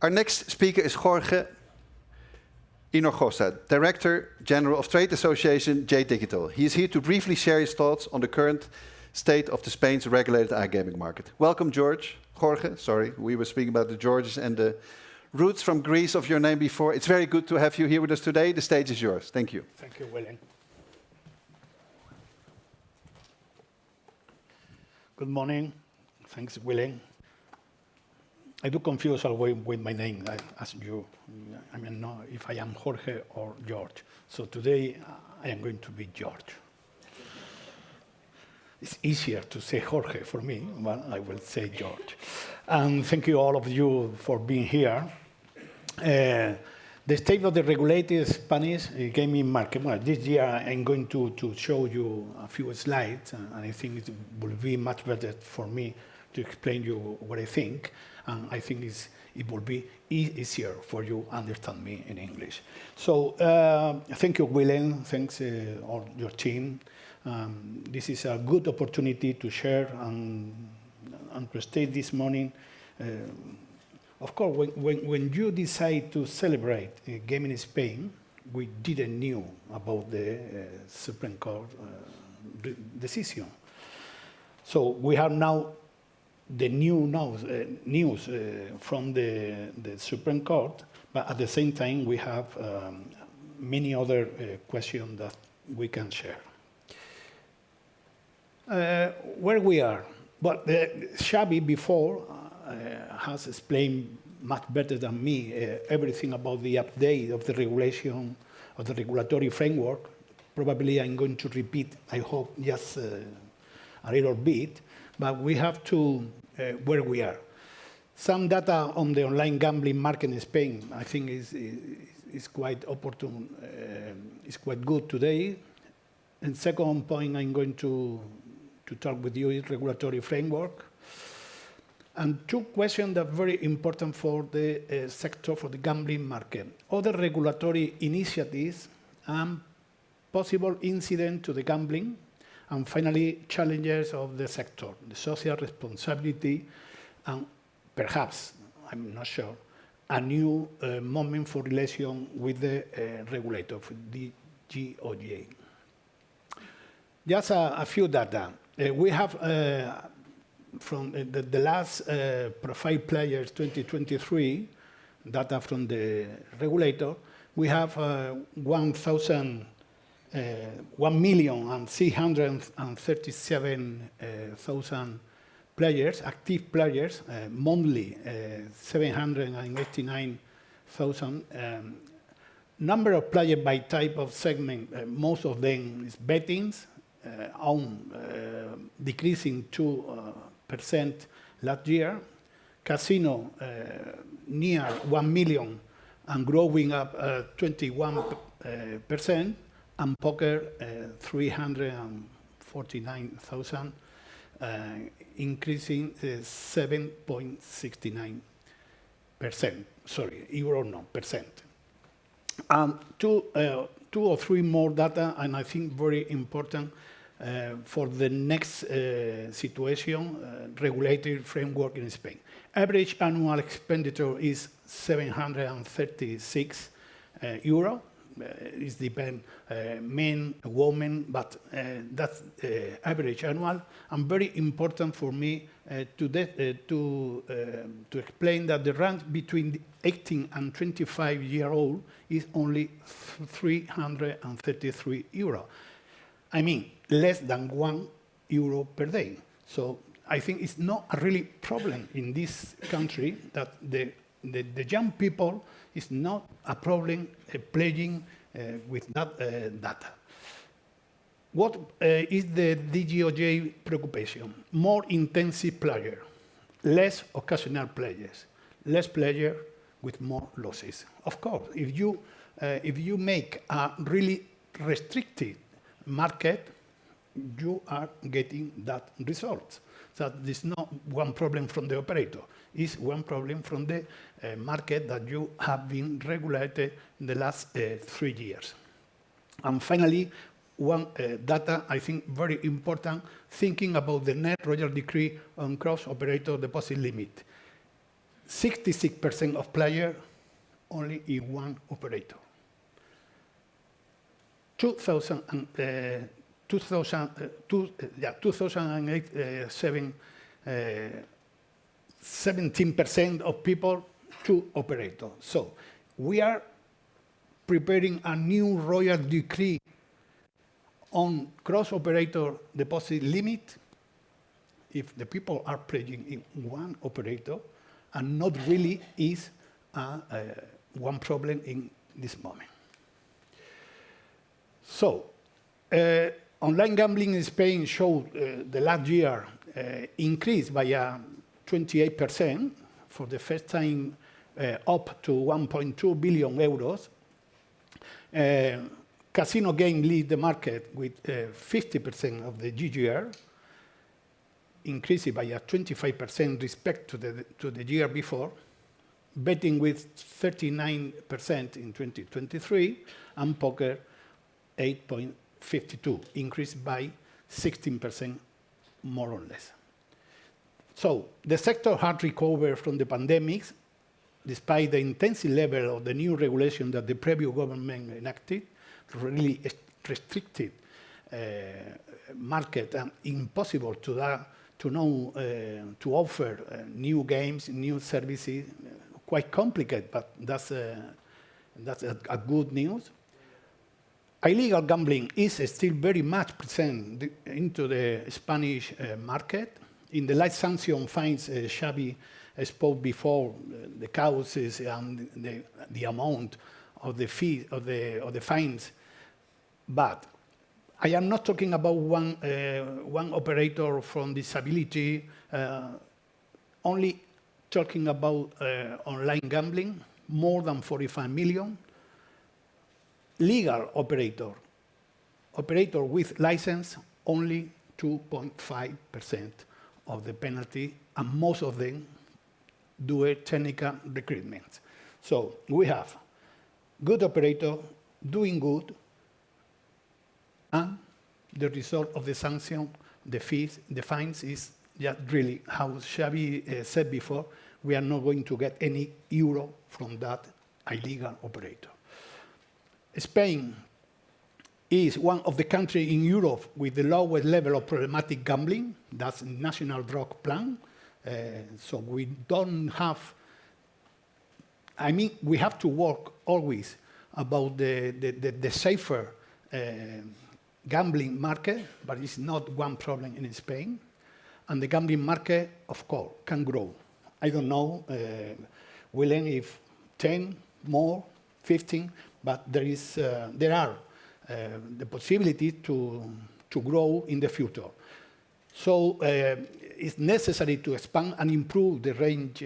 Our next speaker is Jorge Hinojosa, Director General of Trade Association Jdigital. He is here to briefly share his thoughts on the current state of Spain's regulated iGaming market. Welcome, Jorge, sorry, we were speaking about the Georges and the roots from Greece of your name before. It's very good to have you here with us today. The stage is yours. Thank you. Thank you, William. Good morning. Thanks, William. I do confuse always with my name, as you. I mean, no, if I am Jorge or George. So today, I am going to be George. It's easier to say Jorge for me, but I will say George. And thank you all of you for being here. The state of the regulated Spanish gaming market. Well, this year I'm going to show you a few slides, and I think it will be much better for me to explain you what I think, and I think it will be easier for you to understand me in English. So thank you, William. Thanks all your team. This is a good opportunity to share and to state this morning. Of course, when you decide to celebrate gaming in Spain, we didn't know about the Supreme Court decision. So we have now the new news from the Supreme Court, but at the same time we have many other questions that we can share. Where we are? But Xavi before has explained much better than me everything about the update of the regulation, of the regulatory framework. Probably I'm going to repeat, I hope, just a little bit, but we have to, where we are. Some data on the online gambling market in Spain, I think is quite opportune, is quite good today. And second point I'm going to talk with you is regulatory framework. And two questions that are very important for the sector, for the gambling market. Other regulatory initiatives and possible incident to the gambling. And finally, challenges of the sector, the social responsibility, and perhaps, I'm not sure, a new moment for relation with the regulator, for the DOJ. Just a few data. We have from the last profile players 2023, data from the regulator, we have 1,637,000 players, active players, monthly 789,000. Number of players by type of segment, most of them is bettings, decreasing 2% last year. Casino near 1 million and growing up 21%. And poker 349,000, increasing 7.69%. Sorry, euro no, percent. Two or three more data, and I think very important for the next situation, regulatory framework in Spain. Average annual expenditure is 736 euro. It depends, men, women, but that's average annual. And very important for me to explain that the range between 18 and 25-year-old is only 333 euro. I mean, less than €1 per day. So I think it's not a really problem in this country that the young people is not a problem playing with that data. What is the DOJ preoccupation? More intensive players, less occasional players, less players with more losses. Of course, if you make a really restricted market, you are getting that result. So there's not one problem from the operator. It's one problem from the market that you have been regulated in the last 3 years. And finally, one data I think very important, thinking about the net royal decree on cross-operator deposit limit. 66% of players only in one operator. 2008, 17% of people, two operators. So we are preparing a new royal decree on cross-operator deposit limit if the people are pledging in one operator, and not really is one problem in this moment. So, online gambling in Spain showed the last year increased by 28%, for the first time up to 1.2 billion euros. Casino game lead the market with 50% of the GGR, increasing by 25% respect to the year before. Betting with 39% in 2023, and poker 8.52, increased by 16% more or less. So the sector had recovered from the pandemic, despite the intensive level of the new regulation that the previous government enacted, really restricted market and impossible to offer new games, new services, quite complicated, but that's a good news. Illegal gambling is still very much present into the Spanish market. In the light sanction fines, Xavi spoke before, the causes and the amount of the fee of the fines, but I am not talking about one operator from disability, only talking about online gambling, more than 45 million. Legal operator with license, only 2.5% of the penalty, and most of them do a technical recruitment. So we have good operator doing good, and the result of the sanction, the fees, the fines is just really, how Xavi said before, we are not going to get any euro from that illegal operator. Spain is one of the countries in Europe with the lowest level of problematic gambling. That's national drug plan. So we don't have, we have to work always about the safer gambling market, but it's not one problem in Spain. And the gambling market, of course, can grow. I don't know, Willem, if 10 more, 15, but there are the possibility to grow in the future. So it's necessary to expand and improve the range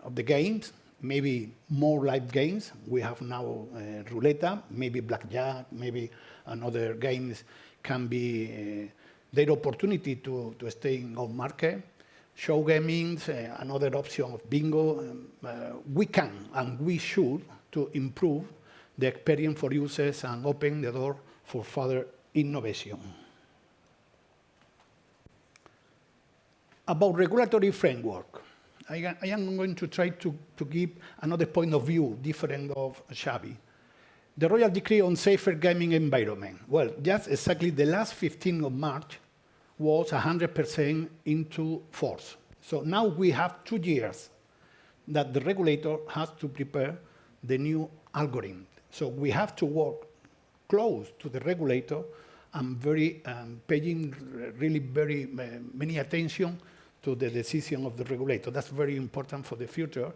of the games, maybe more live games. We have now roulette, maybe blackjack, maybe another games can be their opportunity to stay in our market. Show gaming, another option of bingo. We can and we should to improve the experience for users and open the door for further innovation. About regulatory framework, I am going to try to give another point of view different of Xavi. The Royal Decree on Safer Gaming Environment. Well, just exactly the last 15th of March was 100% into force. So now we have 2 years that the regulator has to prepare the new algorithm. So we have to work close to the regulator and paying really very many attention to the decision of the regulator. That's very important for the future,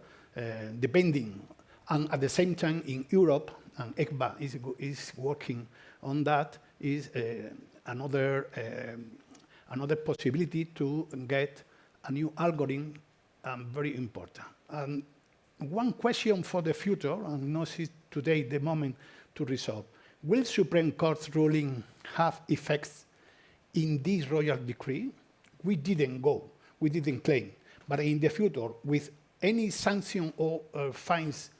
depending. And at the same time, in Europe, and ECBA is working on that, is another possibility to get a new algorithm, very important. And one question for the future, and not today the moment to resolve, will Supreme Court's ruling have effects in this royal decree? We didn't claim, but in the future, with any sanction or fines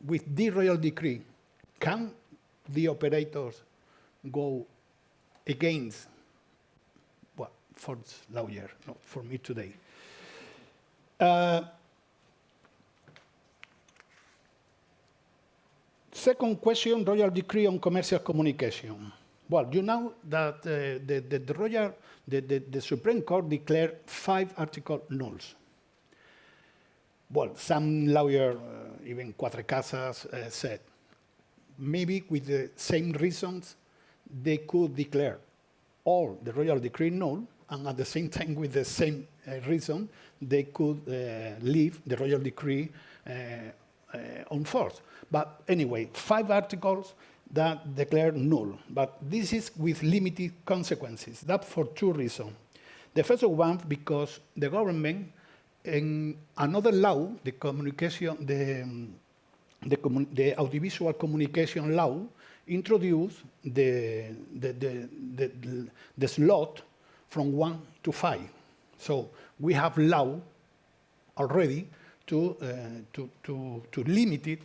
with the royal decree, can the operators go against, well, for lawyer, not for me today? Second question, Royal Decree on Commercial Communication. Well, you know that the Supreme Court declared 5 article nulls. Well, some lawyer, even Cuatro Casas, said maybe with the same reasons they could declare all the Royal Decree null, and at the same time with the same reason they could leave the Royal Decree on force. But anyway, 5 articles that declare null. But this is with limited consequences. That for 2 reasons. The first one, because the government, in another law, the audiovisual communication law, introduced the slot from 1 to 5. So we have law already to limit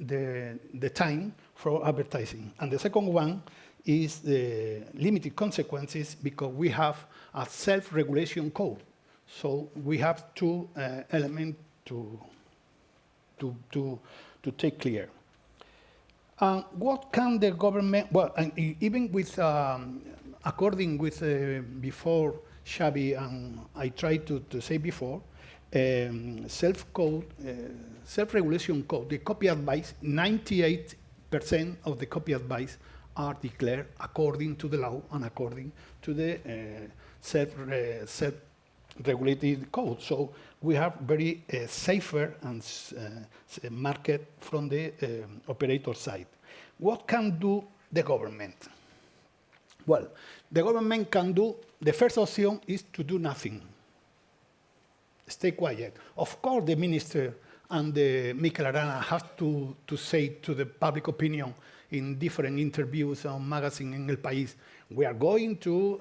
the time for advertising. And the second one is the limited consequences because we have a self-regulation code. So we have 2 elements to take clear. What can the government, well, and even with, according with before Xavi and I tried to say before, self-regulation code, the copy advice, 98% of the copy advice are declared according to the law and according to the self-regulated code. So we have very safer and market from the operator side. What can do the government? Well, the government can do, the first option is to do nothing. Stay quiet. Of course, the minister and the Mikel Arana have to say to the public opinion in different interviews on magazine in El País, we are going to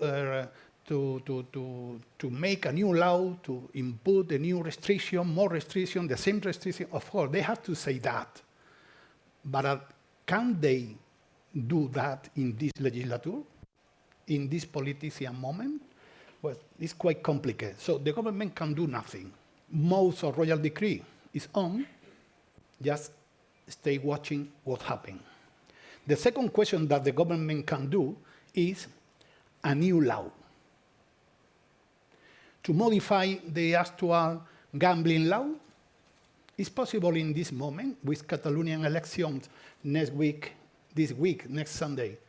make a new law, to input a new restriction, more restriction, the same restriction. Of course, they have to say that. But can they do that in this legislature, in this politician moment? Well, it's quite complicated. So the government can do nothing. Most of Royal Decree is on, just stay watching what happens. The second question that the government can do is a new law. To modify the actual gambling law is possible in this moment with Catalonian elections next week, next Sunday,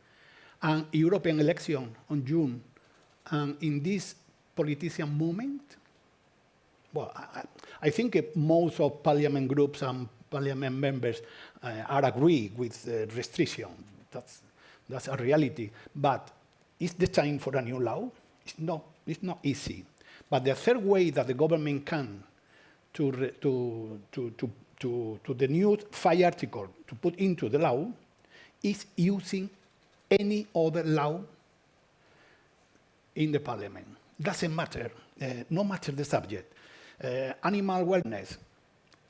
and European election on June. And in this politician movement, well, I think most of parliament groups and parliament members are agree with restriction. That's a reality. But is the time for a new law? It's not easy. But the third way that the government can to the new 5 article to put into the law is using any other law in the parliament. Doesn't matter, no matter the subject. Animal wellness,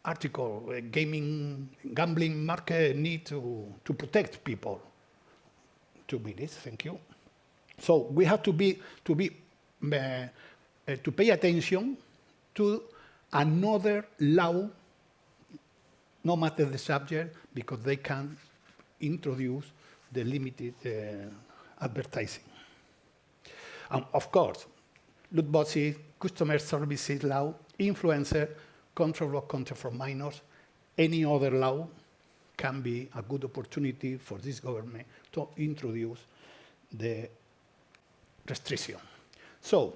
article, gambling market need to protect people. 2 minutes, thank you. So we have to pay attention to another law, no matter the subject, because they can introduce the limited advertising. And of course, loot boxes, customer services law, influencer, control of content for minors, any other law can be a good opportunity for this government to introduce the restriction. So,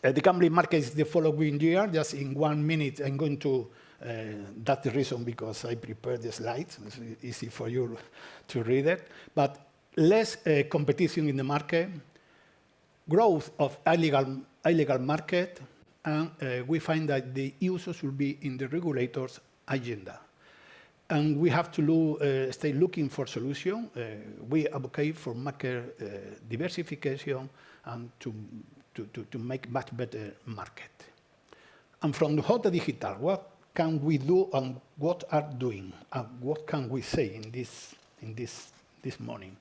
the gambling market is the following year. Just in 1 minute, I'm going to, that's the reason because I prepared the slides. It's easy for you to read it. But less competition in the market, growth of illegal market, and we find that the users will be in the regulator's agenda. And we have to stay looking for solution. We advocate for market diversification and to make much better market. And from Jdigital, what can we do and what are doing? And what can we say in this morning?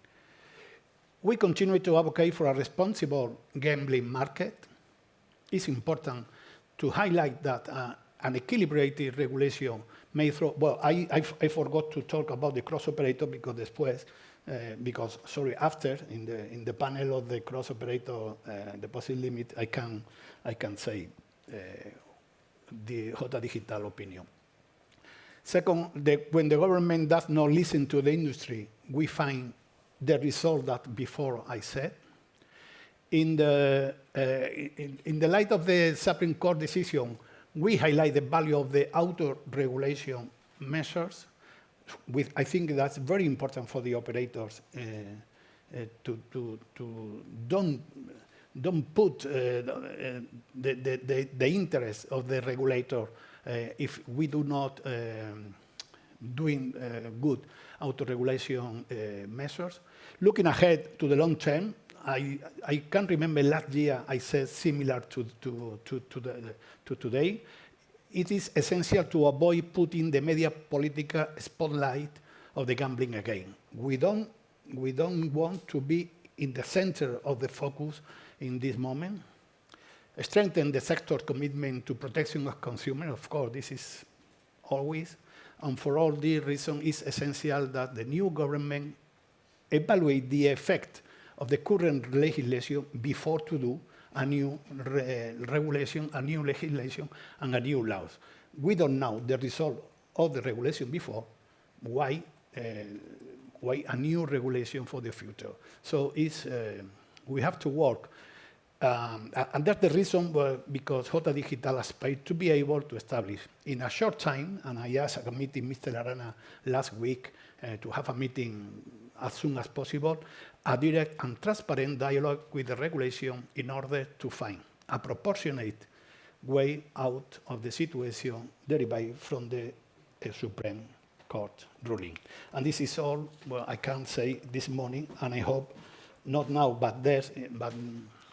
We continue to advocate for a responsible gambling market. It's important to highlight that an equilibrated regulation may throw. Well, I forgot to talk about the cross operator because después, after in the panel of the cross operator deposit limit, I can say the Jdigital opinion. Second, when the government does not listen to the industry, we find the result that before I said. In the light of the Supreme Court decision, we highlight the value of the auto-regulation measures. I think that's very important for the operators to don't put the interest of the regulator if we do not doing good auto-regulation measures. Looking ahead to the long term, I can remember last year I said similar to today. It is essential to avoid putting the media political spotlight of the gambling again. We don't want to be in the center of the focus in this moment. Strengthen the sector's commitment to protection of consumers. Of course, this is always. And for all these reasons, it's essential that the new government evaluate the effect of the current legislation before to do a new regulation, a new legislation, and a new laws. We don't know the result of the regulation before. Why a new regulation for the future? So we have to work. And that's the reason because Jdigital aspires to be able to establish in a short time, and I asked a meeting, Mr. Arana, last week to have a meeting as soon as possible, a direct and transparent dialogue with the regulation in order to find a proportionate way out of the situation derived from the Supreme Court ruling. And this is all I can say this morning, and I hope not now, but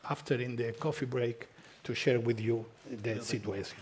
after in the coffee break to share with you the situation.